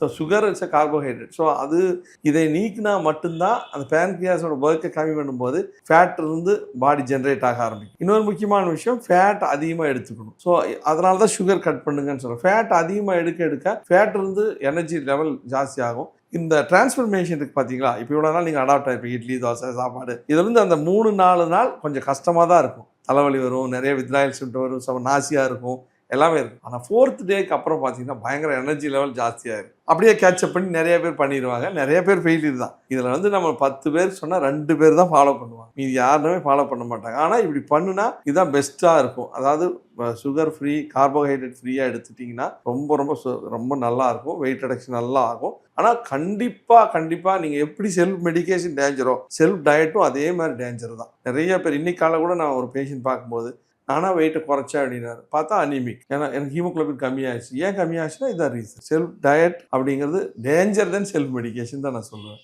So sugar is a carbohydrate. So இதை நீக்கினா மட்டும்தான் அந்த பேன்கிரியாஸோட ஒர்க்கை கம்மி பண்ணும்போது ஃபேட் இருந்து பாடி ஜென்ரேட் ஆக ஆரம்பிக்கும். இன்னொரு முக்கியமான விஷயம், ஃபேட் அதிகமாக எடுத்துக்கணும். ஸோ அதனால தான் சுகர் கட் பண்ணுங்கன்னு சொல்கிறேன். ஃபேட் அதிகமாக எடுக்க ஃபேட் இருந்து எனர்ஜி லெவல் ஜாஸ்தி ஆகும். இந்த டிரான்ஸ்ஃபர்மேஷன் இருக்கு பார்த்தீங்களா, இப்போ இவ்வளோ நாள் நீங்கள் அடாப்ட் ஆகிருப்பீங்க, இட்லி தோசை சாப்பாடு. இதுலேருந்து அந்த 3-4 நாள் கொஞ்சம் கஷ்டமாக தான் இருக்கும். தலைவலி வரும், நிறைய வித்ராயல் சிம்டம் வரும், நாசியாக இருக்கும், எல்லாமே இருக்கும். ஆனால் 4th டேக்கு அப்புறம் பார்த்தீங்கன்னா பயங்கர எனர்ஜி லெவல் ஜாஸ்தியாகிடும். அப்படியே கேட்சப் பண்ணி நிறைய பேர் பண்ணிடுவாங்க. நிறைய பேர் ஃபெயிலியர் தான். இதில் நம்ம 10 பேர் சொன்னால் 2 பேர் தான் ஃபாலோ பண்ணுவாங்க, மீதி யாருமே ஃபாலோ பண்ண மாட்டாங்க. ஆனால் இப்படி பண்ணுனா இதுதான் பெஸ்ட்டாக இருக்கும். அதாவது சுகர் ஃப்ரீ, கார்போஹைட்ரேட் ஃப்ரீயாக எடுத்துட்டிங்கன்னா ரொம்ப ரொம்ப ரொம்ப நல்லாயிருக்கும். வெயிட் ரிடக்ஷன் நல்லா ஆகும். ஆனால் கண்டிப்பாக நீங்கள் எப்படி செல்ஃப் மெடிக்கேஷன் டேஞ்சரோ, செல்ஃப் டயட்டும் அதே மாதிரி டேஞ்சர் தான். நிறைய பேர் இன்னைக்கு காலையில் கூட நான் ஒரு பேஷண்ட் பார்க்கும்போது, நானாக வெயிட்டை குறைச்சேன் அப்படின்னாரு. பார்த்தா அனிமிக். ஏன்னா எனக்கு ஹீமோகுளோபின் கம்மியாகிடுச்சு. ஏன் கம்மியாச்சுன்னா இதான் ரீசன். செல்ஃப் டயட் அப்படிங்கிறது டேஞ்சர் தென் செல்ஃப் மெடிக்கேஷன் தான் நான் சொல்லுவேன்.